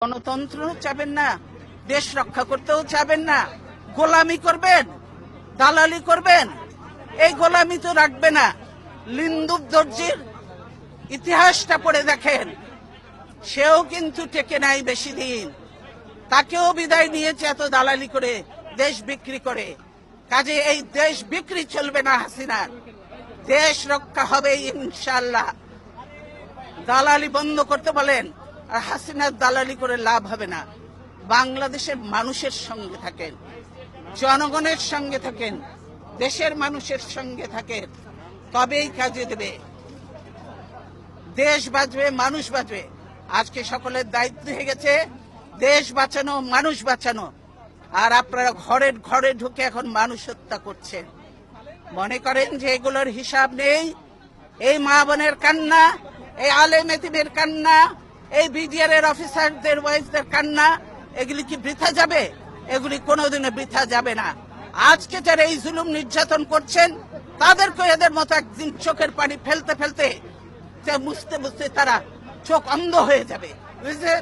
গণতন্ত্র চাবেন না, দেশ রক্ষা করতেও চাবেন না, গোলামি করবেন, দালালি করবেন। এই গোলামি তো রাখবে না। লিন্দুব দর্জির ইতিহাসটা পড়ে দেখেন, সেও কিন্তু টেকে নাই বেশি দিন, তাকেও বিদায় নিয়েছে এত দালালি করে, দেশ বিক্রি করে। কাজে এই দেশ বিক্রি চলবে না হাসিনার, দেশ রক্ষা হবে ইনশাআল্লাহ। দালালি বন্ধ করতে বলেন, আর হাসিনার দালালি করে লাভ হবে না। বাংলাদেশের মানুষের সঙ্গে থাকেন, জনগণের সঙ্গে থাকেন, দেশের মানুষের সঙ্গে থাকেন, তবেই কাজে দেবে। দেশ বাঁচবে, মানুষ বাঁচবে। আজকে সকলের দায়িত্ব হয়ে গেছে দেশ বাঁচানো, মানুষ বাঁচানো। আর আপনারা ঘরে ঘরে ঢুকে এখন মানুষ হত্যা করছেন। মনে করেন যে এগুলোর হিসাব নেই? এই মা বোনের কান্না, এই আলেম এতিমের কান্না, এই বিডিআর এর অফিসারদের ওয়াইফদের কান্না, এগুলি কি বৃথা যাবে? এগুলি কোনোদিনও বৃথা যাবে না। আজকে যারা এই জুলুম নির্যাতন করছেন, তাদেরকে এদের মতো একদিন চোখের পানি ফেলতে ফেলতে, মুছতে মুছতে তারা চোখ অন্ধ হয়ে যাবে, বুঝলেন?